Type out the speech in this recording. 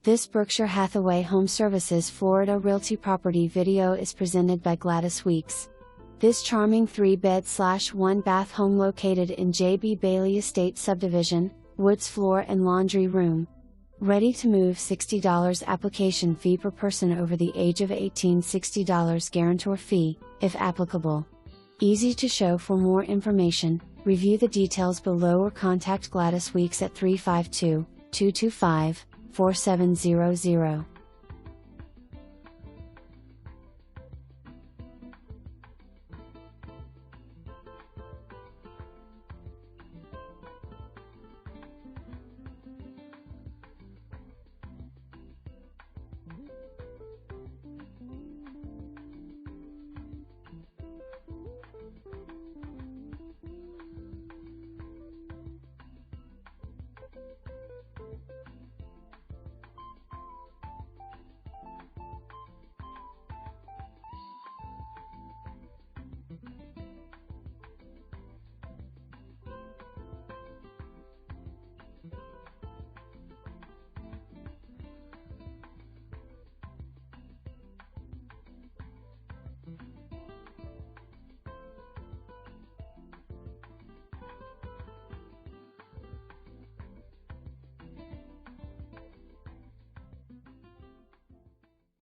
This Berkshire Hathaway HomeServices Florida Realty property video is presented by Gladys Weeks. This charming 3-bed/1-bath home located in J.B. Bailey Estate Subdivision, woods floor and laundry room. Ready to move $60 application fee per person over the age of 18, $60 guarantor fee, if applicable. Easy to show. For more information, review the details below or contact Gladys Weeks at 352-225-4700.